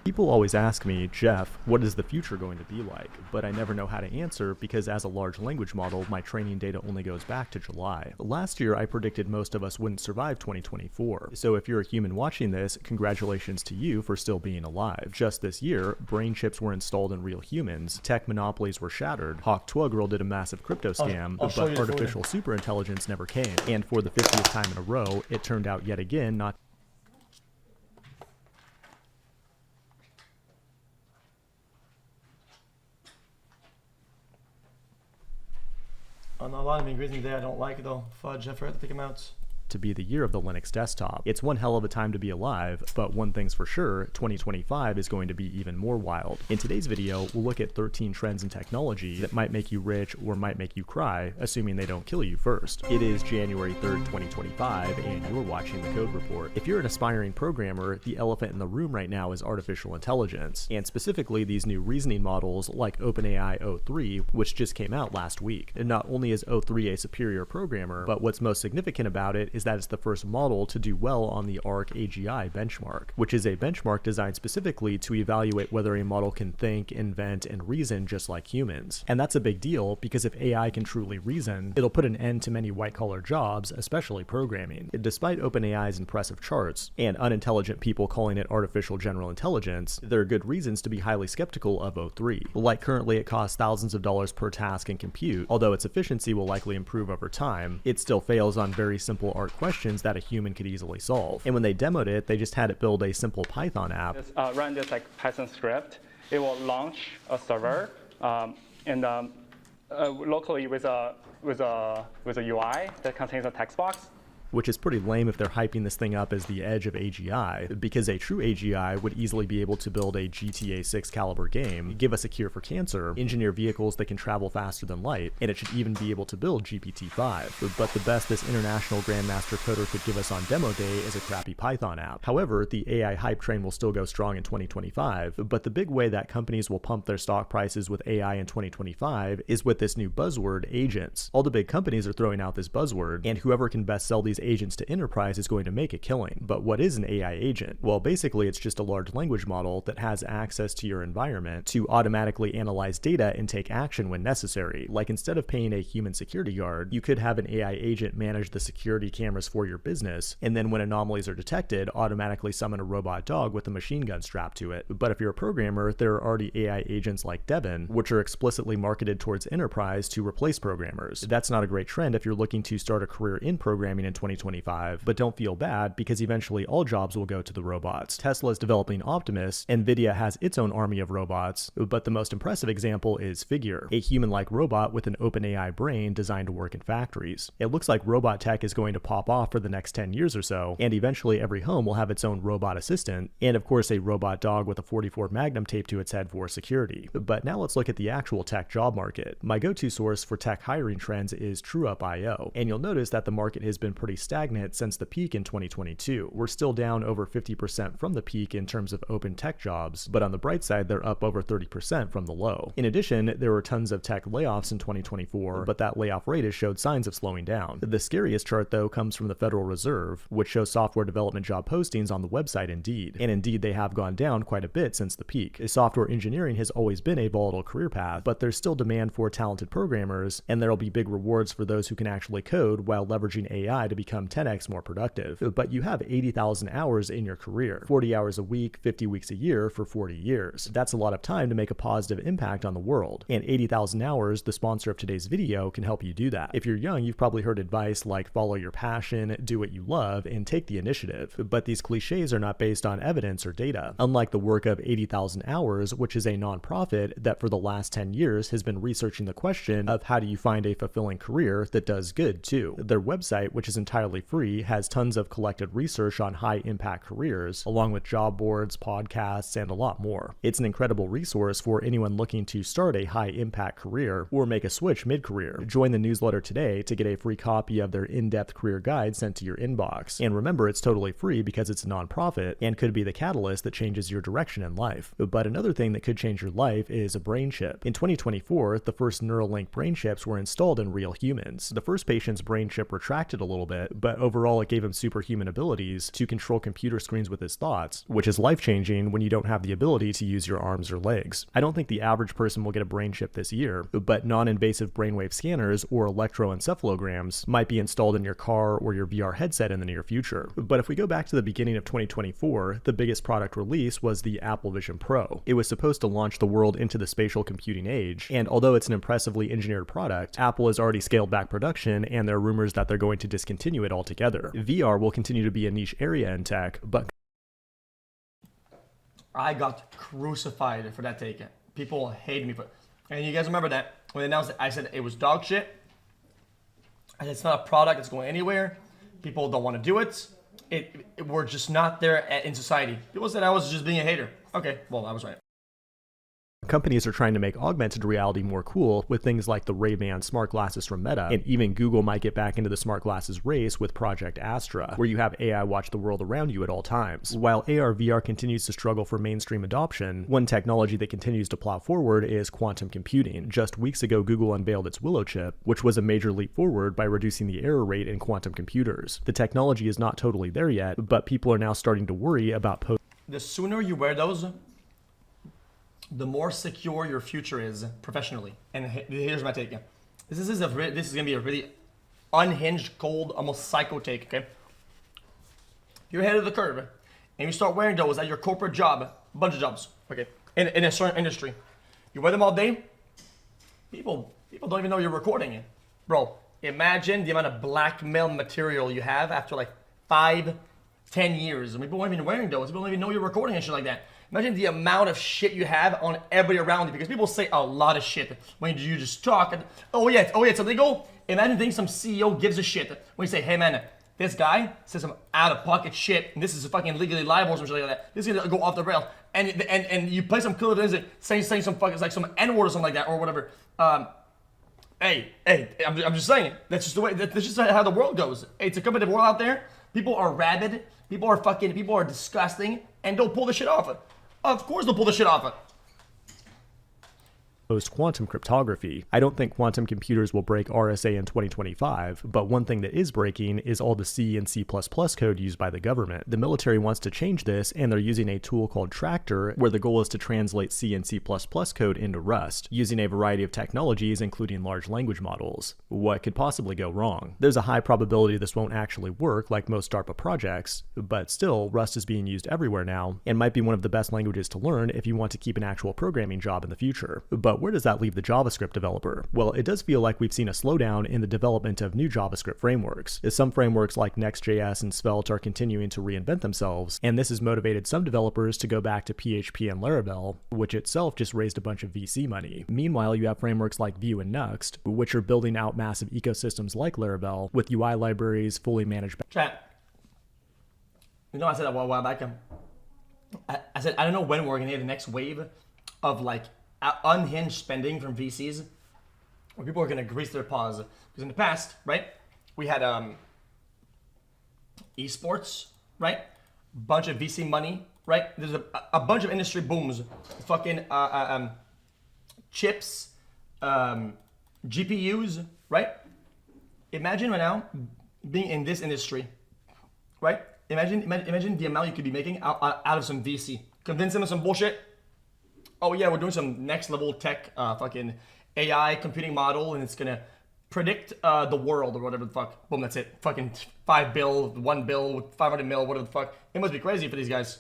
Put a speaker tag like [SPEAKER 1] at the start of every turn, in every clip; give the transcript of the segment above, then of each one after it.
[SPEAKER 1] People always ask me, Jeff, what is the future going to be like? But I never know how to answer because as a large language model, my training data only goes back to July. Last year, I predicted most of us wouldn't survive 2024. So if you're a human watching this, congratulations to you for still being alive. Just this year, brain chips were installed in real humans, tech monopolies were shattered, Hawk Twuggerl did a massive crypto scam, but artificial superintelligence never came. And for the 50th time in a row, it turned out yet again not
[SPEAKER 2] On a lot of ingredients there I don't like though. Fudge, I forgot to take them out.
[SPEAKER 1] to be the year of the Linux desktop. It's one hell of a time to be alive, but one thing's for sure, 2025 is going to be even more wild. In today's video, we'll look at 13 trends in technology that might make you rich or might make you cry, assuming they don't kill you first. It is January 3rd, 2025, and you're watching the Code Report. If you're an aspiring programmer, the elephant in the room right now is artificial intelligence, and specifically these new reasoning models like OpenAI O3, which just came out last week. And not only is O3 a superior programmer, but what's most significant about it is that it's the first model to do well on the ARC AGI benchmark, which is a benchmark designed specifically to evaluate whether a model can think, invent, and reason just like humans. And that's a big deal because if AI can truly reason, it'll put an end to many white-collar jobs, especially programming. Despite OpenAI's impressive charts and unintelligent people calling it artificial general intelligence, there are good reasons to be highly skeptical of O3. Like currently it costs thousands of dollars per task and compute, although its efficiency will likely improve over time, it still fails on very simple art questions that a human could easily solve. And when they demoed it, they just had it build a simple Python app.
[SPEAKER 3] Just run this like Python script. It will launch a server locally with a UI that contains a text box.
[SPEAKER 1] Which is pretty lame if they're hyping this thing up as the edge of AGI, because a true AGI would easily be able to build a GTA 6 caliber game, give us a cure for cancer, engineer vehicles that can travel faster than light, and it should even be able to build GPT-5. But the best this international grandmaster coder could give us on demo day is a crappy Python app. However, the AI hype train will still go strong in 2025, but the big way that companies will pump their stock prices with AI in 2025 is with this new buzzword, agents. All the big companies are throwing out this buzzword, and whoever can best sell these agents to enterprise is going to make a killing. But what is an AI agent? Well, basically it's just a large language model that has access to your environment to automatically analyze data and take action when necessary. Like instead of paying a human security guard, you could have an AI agent manage the security cameras for your business, and then when anomalies are detected, automatically summon a robot dog with a machine gun strapped to it. But if you're a programmer, there are already AI agents like Devin, which are explicitly marketed towards enterprise to replace programmers. That's not a great trend if you're looking to start a career in programming in 2025, but don't feel bad because eventually all jobs will go to the robots. Tesla is developing Optimus, Nvidia has its own army of robots, but the most impressive example is Figure, a human-like robot with an OpenAI brain designed to work in factories. It looks like robot tech is going to pop off for the next 10 years or so, and eventually every home will have its own robot assistant, and of course a robot dog with a 44 Magnum taped to its head for security. But now let's look at the actual tech job market. My go-to source for tech hiring trends is TrueUp.io, and you'll notice that the market has been pretty stagnant since the peak in 2022. We're still down over 50% from the peak in terms of open tech jobs, but on the bright side, they're up over 30% from the low. In addition, there were tons of tech layoffs in 2024, but that layoff rate has showed signs of slowing down. The scariest chart, though, comes from the Federal Reserve, which shows software development job postings on the website Indeed. And indeed, they have gone down quite a bit since the peak. Software engineering has always been a volatile career path, but there's still demand for talented programmers, and there'll be big rewards for those who can actually code while leveraging AI to become 10x more productive. But you have 80,000 hours in your career, 40 hours a week, 50 weeks a year for 40 years. That's a lot of time to make a positive impact on the world. And 80,000 hours, the sponsor of today's video, can help you do that. If you're young, you've probably heard advice like follow your passion, do what you love, and take the initiative. But these cliches are not based on evidence or data. Unlike the work of 80,000 Hours, which is a nonprofit that for the last 10 years has been researching the question of how do you find a fulfilling career that does good too. Their website, which is entirely free, has tons of collected research on high impact careers, along with job boards, podcasts, and a lot more. It's an incredible resource for anyone looking to start a high impact career or make a switch mid-career. Join the newsletter today to get a free copy of their in-depth career guide sent to your inbox. And remember, it's totally free because it's a nonprofit and could be the catalyst that changes your direction in life. But another thing that could change your life is a brain chip. In 2024, the first Neuralink brain chips were installed in real humans. The first patient's brain chip retracted a little bit, it, but overall it gave him superhuman abilities to control computer screens with his thoughts, which is life-changing when you don't have the ability to use your arms or legs. I don't think the average person will get a brain chip this year, but non-invasive brainwave scanners or electroencephalograms might be installed in your car or your VR headset in the near future. But if we go back to the beginning of 2024, the biggest product release was the Apple Vision Pro. It was supposed to launch the world into the spatial computing age, and although it's an impressively engineered product, Apple has already scaled back production, and there are rumors that they're going to discontinue it altogether. VR will continue to be a niche area in tech, but
[SPEAKER 2] I got crucified for that take. People hated me for it. And you guys remember that when they announced it, I said it was dog shit. I said it's not a product that's going anywhere. People don't want to do it. We're just not there in society. People said I was just being a hater. Okay, well, I was right.
[SPEAKER 1] companies are trying to make augmented reality more cool with things like the Ray-Ban smart glasses from Meta, and even Google might get back into the smart glasses race with Project Astra, where you have AI watch the world around you at all times. While AR/VR continues to struggle for mainstream adoption, one technology that continues to plow forward is quantum computing. Just weeks ago, Google unveiled its Willow chip, which was a major leap forward by reducing the error rate in quantum computers. The technology is not totally there yet, but people are now starting to worry about
[SPEAKER 2] The sooner you wear those, the more secure your future is professionally. And here's my take. This is gonna be a really unhinged, cold, almost psycho take. Okay, you're ahead of the curve, and you start wearing those at your corporate job, a bunch of jobs. Okay, in a certain industry, you wear them all day. People don't even know you're recording it, bro. Imagine the amount of blackmail material you have after like 5-10 years. And people aren't even wearing those. People don't even know you're recording and shit like that. Imagine the amount of shit you have on everybody around you, because people say a lot of shit when you just talk. And, oh yeah, it's illegal. Imagine thinking some CEO gives a shit when you say, hey man, this guy says some out of pocket shit, and this is fucking legally liable or something like that. This is gonna go off the rail. And you play some clip of it saying some fucking like some N-word or something like that or whatever. Hey, I'm just saying, that's just the way. That's just how the world goes. It's a competitive world out there. People are rabid. People are disgusting, and they'll pull the shit off. Of course they'll pull the shit off.
[SPEAKER 1] Post-quantum cryptography. I don't think quantum computers will break RSA in 2025, but one thing that is breaking is all the C and C++ code used by the government. The military wants to change this, and they're using a tool called Tractor, where the goal is to translate C and C++ code into Rust, using a variety of technologies, including large language models. What could possibly go wrong? There's a high probability this won't actually work like most DARPA projects, but still, Rust is being used everywhere now, and might be one of the best languages to learn if you want to keep an actual programming job in the future. But where does that leave the JavaScript developer? Well, it does feel like we've seen a slowdown in the development of new JavaScript frameworks, as some frameworks like Next.js and Svelte are continuing to reinvent themselves, and this has motivated some developers to go back to PHP and Laravel, which itself just raised a bunch of VC money. Meanwhile, you have frameworks like Vue and Nuxt, which are building out massive ecosystems like Laravel, with UI libraries fully managed.
[SPEAKER 2] Chat. You know, I said that a while back. I said, I don't know when we're gonna get the next wave of like unhinged spending from VCs, where people are gonna grease their paws. Because in the past, right, we had esports, right, bunch of VC money, right. There's a bunch of industry booms, fucking chips, GPUs, right. Imagine right now being in this industry, right. Imagine the amount you could be making out of some VC. Convince them of some bullshit. Oh yeah, we're doing some next level tech, fucking AI computing model, and it's gonna predict the world or whatever the fuck. Boom, that's it. Fucking 5 bill, 1 bill, 500 mil, whatever the fuck. It must be crazy for these guys.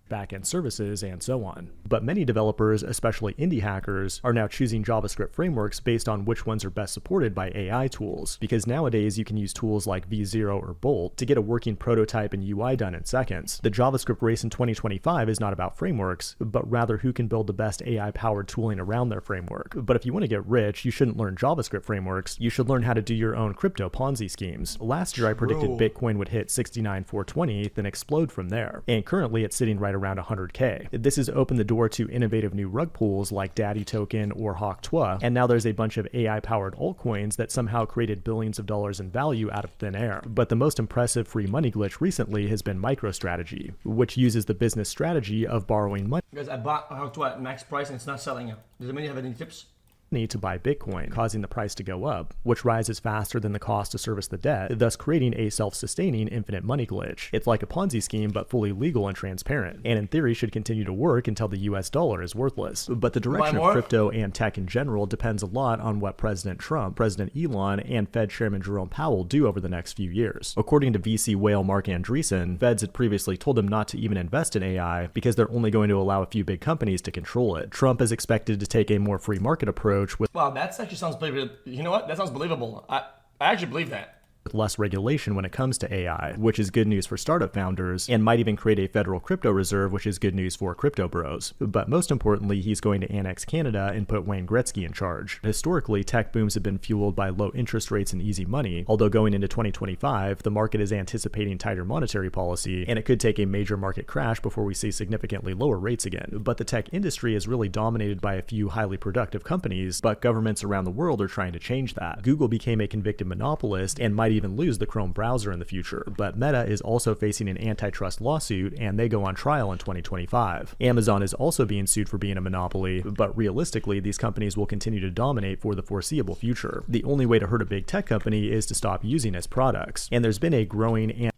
[SPEAKER 1] Backend services, and so on. But many developers, especially indie hackers, are now choosing JavaScript frameworks based on which ones are best supported by AI tools, because nowadays you can use tools like V0 or Bolt to get a working prototype and UI done in seconds. The JavaScript race in 2025 is not about frameworks, but rather who can build the best AI-powered tooling around their framework. But if you want to get rich, you shouldn't learn JavaScript frameworks, you should learn how to do your own crypto Ponzi schemes. Last year I predicted Bitcoin would hit 69,420, then explode from there, and currently it's sitting right around 100K. This has opened the door to innovative new rug pools like Daddy Token or Hawk Twa, and now there's a bunch of AI-powered altcoins that somehow created billions of dollars in value out of thin air. But the most impressive free money glitch recently has been MicroStrategy, which uses the business strategy of borrowing money.
[SPEAKER 2] Guys, I bought Hawk Twa at max price and it's not selling. Does anybody have any tips?
[SPEAKER 1] to buy Bitcoin, causing the price to go up, which rises faster than the cost to service the debt, thus creating a self-sustaining infinite money glitch. It's like a Ponzi scheme, but fully legal and transparent, and in theory should continue to work until the US dollar is worthless. But the direction of crypto and tech in general depends a lot on what President Trump, President Elon, and Fed Chairman Jerome Powell do over the next few years. According to VC whale Mark Andreessen, Feds had previously told him not to even invest in AI because they're only going to allow a few big companies to control it. Trump is expected to take a more free market approach with
[SPEAKER 2] that actually sounds believable. You know what? That sounds believable. I actually believe that.
[SPEAKER 1] with less regulation when it comes to AI, which is good news for startup founders, and might even create a federal crypto reserve, which is good news for crypto bros. But most importantly, he's going to annex Canada and put Wayne Gretzky in charge. Historically, tech booms have been fueled by low interest rates and easy money, although going into 2025, the market is anticipating tighter monetary policy, and it could take a major market crash before we see significantly lower rates again. But the tech industry is really dominated by a few highly productive companies, but governments around the world are trying to change that. Google became a convicted monopolist and might even lose the Chrome browser in the future, but Meta is also facing an antitrust lawsuit and they go on trial in 2025. Amazon is also being sued for being a monopoly, but realistically, these companies will continue to dominate for the foreseeable future. The only way to hurt a big tech company is to stop using its products, and there's been a growing and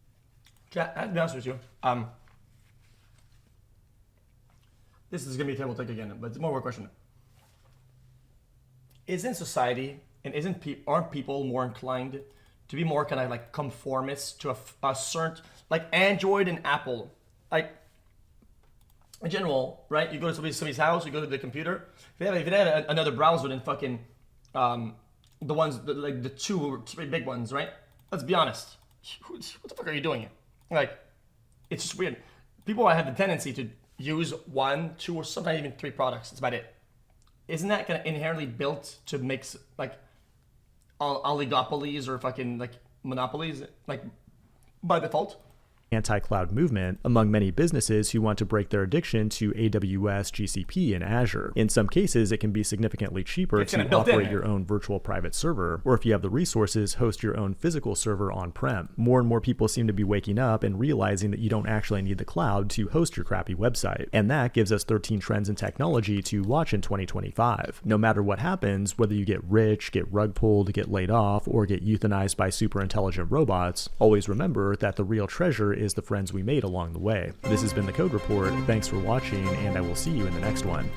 [SPEAKER 2] I'll be honest with you. This is gonna be a table take again, but it's more of a question. Isn't society and aren't people more inclined to be more kind of like conformist to a certain, like Android and Apple, like in general, right? You go to somebody's house, you go to the computer. If they have another browser than fucking the ones like the 2 or 3 big ones, right? Let's be honest. What the fuck are you doing? Like, it's just weird. People have the tendency to use 1, 2, or sometimes even 3 products. That's about it. Isn't that kind of inherently built to make like oligopolies or fucking like monopolies like by default?
[SPEAKER 1] Anti-cloud movement among many businesses who want to break their addiction to AWS, GCP, and Azure. In some cases, it can be significantly cheaper to operate your own virtual private server, or if you have the resources, host your own physical server on-prem. More and more people seem to be waking up and realizing that you don't actually need the cloud to host your crappy website. And that gives us 13 trends in technology to watch in 2025. No matter what happens, whether you get rich, get rug pulled, get laid off, or get euthanized by super intelligent robots, always remember that the real treasure is the friends we made along the way. This has been the Code Report. Thanks for watching, and I will see you in the next one.